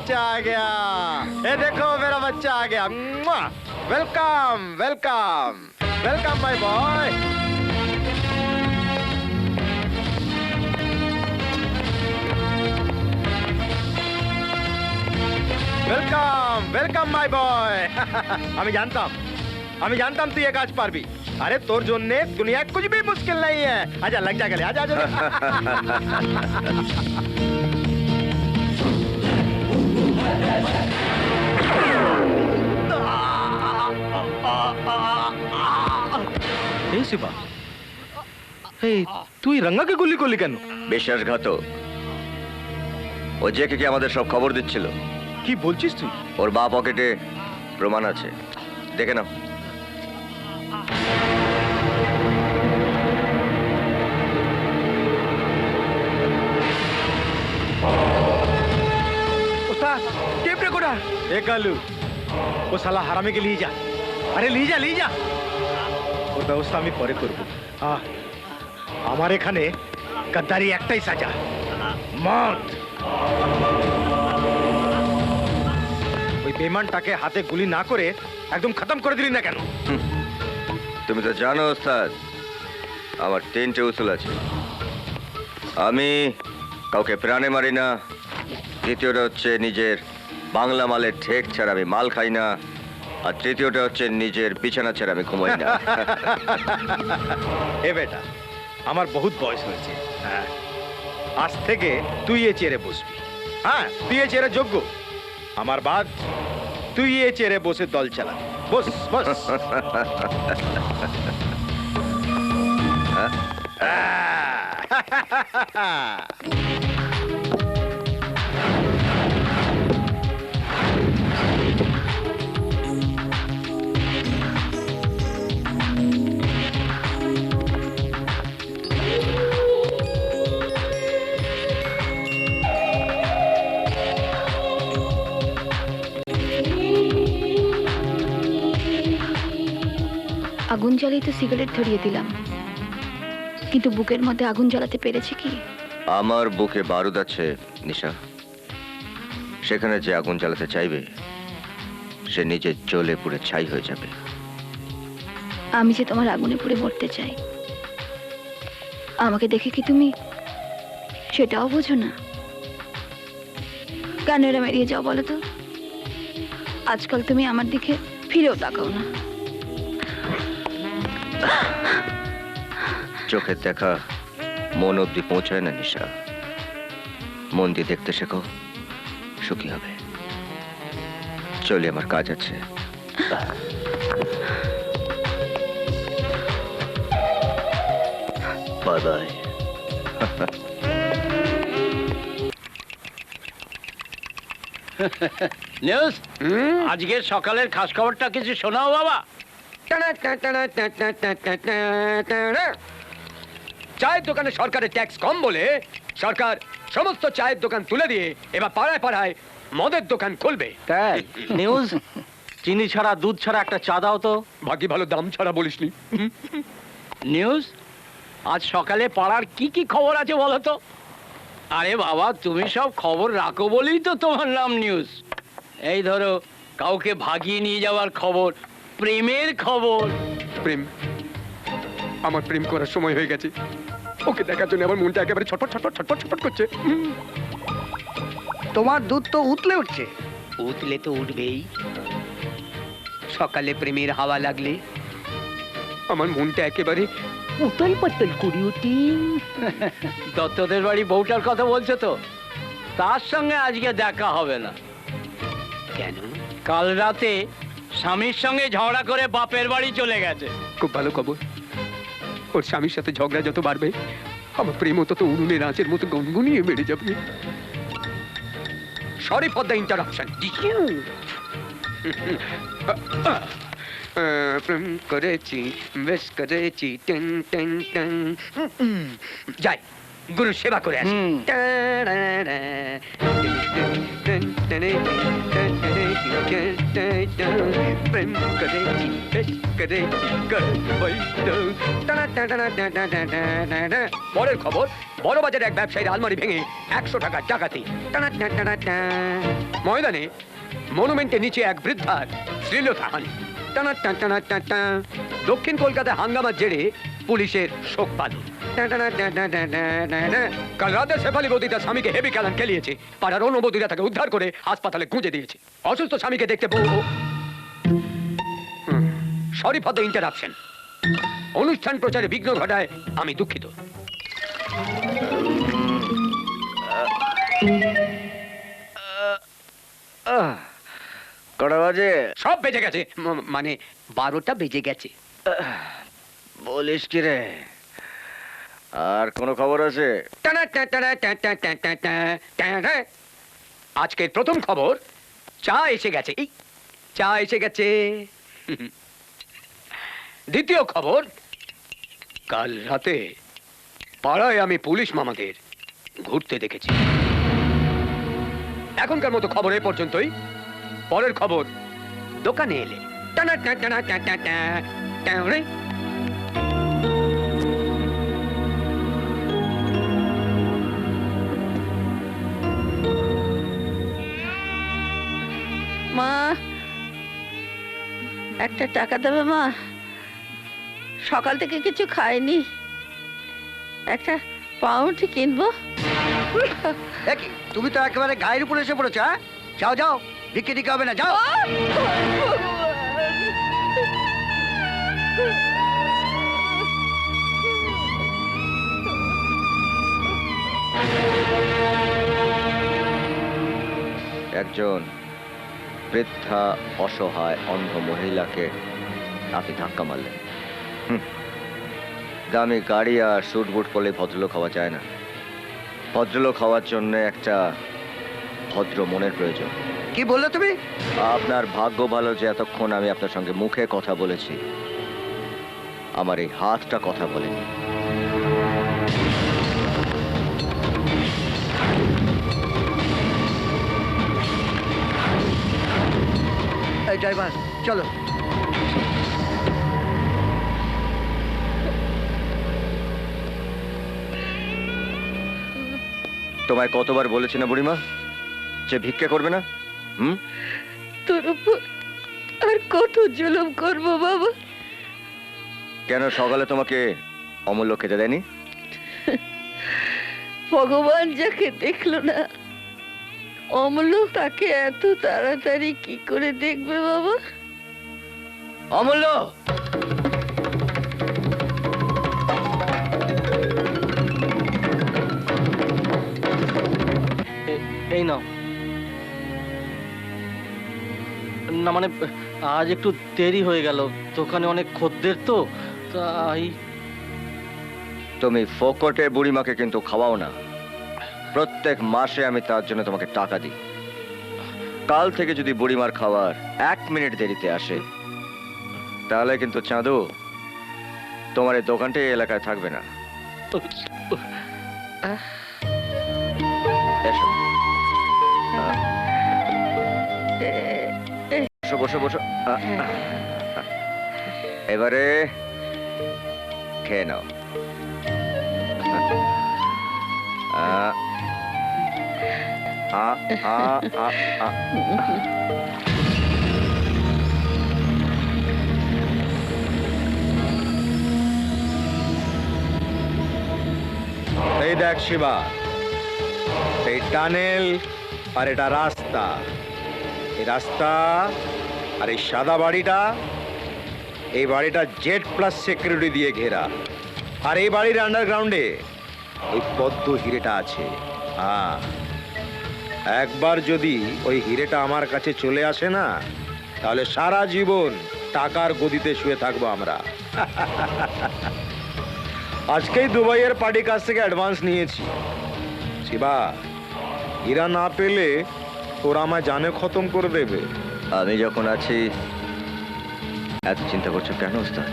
बच्चा आ गया। ये देखो मेरा बच्चा आ गया। Welcome welcome welcome my boy. Welcome welcome my boy. আমি জানতাম তুই এই কাজ পারবি। আরে তোর জন্য দুনিয়ায় कुछ भी मुश्किल नहीं है। आजा लग जा गले, आजा आजा। এই শিবা, এই তুই রঙ্গাকে গুলি করলি কেন? বিশ্বাসঘাতক। ও যে কে আমাদের সব খবর দিচ্ছিল। কি বলছিস তুই? ওর বা পকেটে প্রমাণ আছে, দেখে নাও। उस्ताद टेप रिकॉर्डर। ए कालू, वो साला हरामी के लिए जा। अरे ली जा। ওর ব্যবস্থা আমি পরে করব। আমার এখানে গদ্দারি একটাই সাজা, মত। ওই বেঈমানটাকে হাতে গুলি না করে একদম খতম করে দিলি না কেন? তুমি তো জানো ওস্তাদ, আমার 3টে উসুল আছে। আমি কাউকে প্রাণে মারি না, দ্বিতীয়টা হচ্ছে নিজের বাংলা মালের ঠেক ছাড়া আমি মাল খাই না, আর তৃতীয়টা হচ্ছে নিজের বিছানা ছাড়া আমি ঘুমাই না। এ বেটা, আমার বহুত বয়স হয়েছে। হ্যাঁ, আজ থেকে তুই এ চেয়ারে বসবি। হ্যাঁ, তুই এ চেয়ারে যোগ্য। আমার বাদ তুই এ চেয়ারে বসে দল চালাবি। বস বস। আগুন জ্বালিয়ে তো সিগারেট ধরিয়ে দিলাম, কিন্তু বুকের মধ্যে আগুন জ্বালাতে পেরেছি কি? আমার বুকে বারুদ আছে নিশা, সেখানে যে আগুন জ্বালাতে চাইবে সে নিজে জ্বলে পুড়ে ছাই হয়ে যাবে। আমি যে তোমার আগুনে পুড়ে মরতে চাই, আমাকে দেখে কি তুমি সেটাও বোঝো না? কেন এরম এড়িয়ে যাও বলো তো? আজকাল তুমি আমার দিকে ফিরেও তাকাও না। চোখের দেখা মন অব্দি পৌঁছায় না নিশা, মন দিয়ে দেখতে শেখো, সুখী হবে। চলে, আমার কাজ আছে। Bye bye. নিউজ, আজকের সকালের খাস খবরটা কিছু শোনাও বাবা। চায়ের দোকানে সরকারের ট্যাক্স কম বলে সরকার সমস্ত চায়ের দোকান তুলে দিয়ে এবার পাড়ায় পাড়ায় মদের দোকান খুলবে। তাই নিউজ, চিনি ছাড়া দুধ ছাড়া একটা চা দাও তো। বাকি ভালো, দাম ছাড়া বলিসনি। নিউজ, আজ সকালে পাড়ার কি কি খবর আছে বলো তো? আরে বাবা, তুমি সব খবর রাখো বলেই তো তোমার নাম নিউজ। এই ধরো, কাউকে ভাগিয়ে নিয়ে যাওয়ার খবর, প্রেমের খবর। প্রেম? আমার প্রেম করার সময় হয়ে গেছে। ওকে দেখার জন্য আমার মনটা একেবারে ছটফট ছটফট ছটফট ছটফট করছে। তোমার দুধ তো উতলে উঠছে। উতলে তো উঠবেই, সকালে প্রেমের হাওয়া লাগলে আমার মনটা একেবারে উতল পাতল করি উঠি। দত্তদের বাড়ি বউটার কথা বলছো তো? তার সঙ্গে আজকে দেখা হবে না। কেন? কাল রাতে স্বামীর সঙ্গে ঝগড়া করে বাপের বাড়ি চলে গেছে। খুব ভালো খবর। ওর স্বামীর সাথে ঝগড়া যত বাড়বে আমার প্রেমও তত উনুনের আঁচের মতো গনগনিয়ে বেড়ে যাবে। Sorry for the interruption. প্রেম করেছি, বেশ করেছি, টেন টেন টেন। যাই গুরু সেবা করে আসি। প্রেম করেছি বেশ করেছি করবই তো। পরের খবর, বড় বাজারে এক ব্যবসায়ীর আলমারি ভেঙে 100 টাকা ডাকাতি। ময়দানে মনুমেন্টের নিচে এক বৃদ্ধার শ্লীলতাহানি। দক্ষিণ কলকাতায় হাঙ্গামার জেরে পুলিশের শোক পালন। কাল রাতে শেফালি বৌদি তার স্বামীকে হেভি কেলান খেলিয়েছে। পাড়ার অন্য বৌদিরা তাকে উদ্ধার করে হাসপাতালে গুঁজে দিয়েছে। অসুস্থ স্বামীকে দেখতে বউ সরি ফর দ্য ইন্টারাপশন। অনুষ্ঠান প্রচারে বিঘ্ন ঘটায় আমি দুঃখিত। কটা বাজে? সব বেজে গেছে, মানে 12টা বেজে গেছে। বলিস কি রে? আর কোনো খবর আছে? আজকের প্রথম খবর, চা এসে গেছে। এই চা এসে গেছে। দ্বিতীয় খবর, কাল রাতে পাড়ায় আমি পুলিশ মামাদের ঘুরতে দেখেছি। এখনকার মতো খবর এ পর্যন্তই। পরের খবর, দোকানে এলে মা, একটা টাকা দেবে মা? সকাল থেকে কিছু খাইনি, একটা পাউরুটি কিনবো। তুমি তো একেবারে গায়ের উপরে এসে পড়েছো। হ্যাঁ, যাও যাও, ভিক্ষে দিকে হবে না, যাও। একজন বৃদ্ধা অসহায় অন্ধ মহিলাকে আপনি ধাক্কা মারলেন। দামি গাড়ি আর স্যুট বুট পরলে ভদ্রলোক হওয়া যায় না। ভদ্রলোক হওয়ার জন্য একটা ভদ্র মনের প্রয়োজন। কি বললে তুমি? আপনার ভাগ্য ভালো যে এতক্ষণ আমি আপনার সঙ্গে মুখে কথা বলেছি, আমার এই হাতটা কথা বলেনি। এই ড্রাইভার, চলো। তোমায় কতবার বলেছি না বুড়িমা যে ভিক্ষা করবে না? তোর উপর আর কত জুলুম করবো বাবা? কেন সকালে তোমাকে অমূল্য খেতে দেয়নি? ভগবান যাকে দেখলো না, অমূল্য তাকে এত তাড়াতাড়ি কি করে দেখবে বাবা? অমূল্য! এই নাও। না মানে আজ একটু দেরি হয়ে গেল, দোকানে অনেক খদ্দের তো, তাই। তুমি ফোকটে বুড়িমাকে কিন্তু খাওয়াও না। প্রত্যেক মাসে আমি তার জন্য তোমাকে টাকা দিই। কাল থেকে যদি বুড়িমার খাবার 1 মিনিট দেরিতে আসে, তাহলে কিন্তু চাঁদু তোমার এই দোকানটা এই এলাকায় থাকবে না। এসো। বসো বসো বসো। এবারে খেয়ে নাও। এই দেখ শিবা, এই টানেল আর এটা রাস্তা, এই রাস্তা আর এই সাদা বাড়িটা, এই বাড়িটা জেড প্লাস সিকিউরিটি দিয়ে ঘেরা। আর এই বাড়ির আন্ডারগ্রাউন্ডে ওই পদ্ম হিরেটা আছে। হ্যাঁ, একবার যদি ওই হিরেটা আমার কাছে চলে আসে না, তাহলে সারা জীবন টাকার গদিতে শুয়ে থাকবো আমরা। আজকেই দুবাইয়ের পার্টির কাছ থেকে অ্যাডভান্স নিয়েছি। শিবা, হীরা না পেলে তোরা আমায় জানে খতম করে দেবে। আমি যখন আছি এত চিন্তা করছো কেন ওস্তাদ?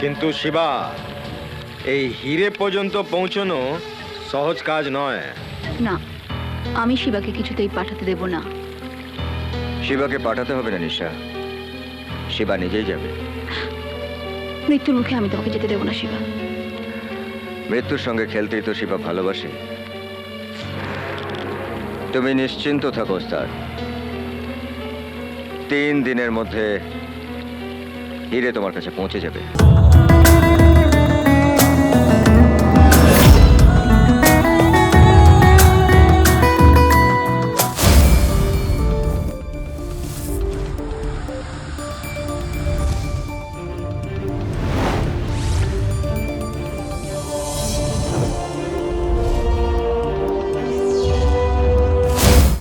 কিন্তু শিবা, এই হিরে পর্যন্ত পৌঁছানো সহজ কাজ নয়। না, আমি শিবাকে কিছুতেই পাঠাতে দেব না। শিবাকে পাঠাতে হবে না নিশা, শিবা নিজেই যাবে। মৃত্যুর মুখে আমি তোমাকে যেতে দেবো না শিবা। মৃত্যুর সঙ্গে খেলতেই তো শিবা ভালোবাসে। তুমি নিশ্চিন্ত থাকো ওস্তাদ, 3 দিনের মধ্যে হিরে তোমার কাছে পৌঁছে যাবে।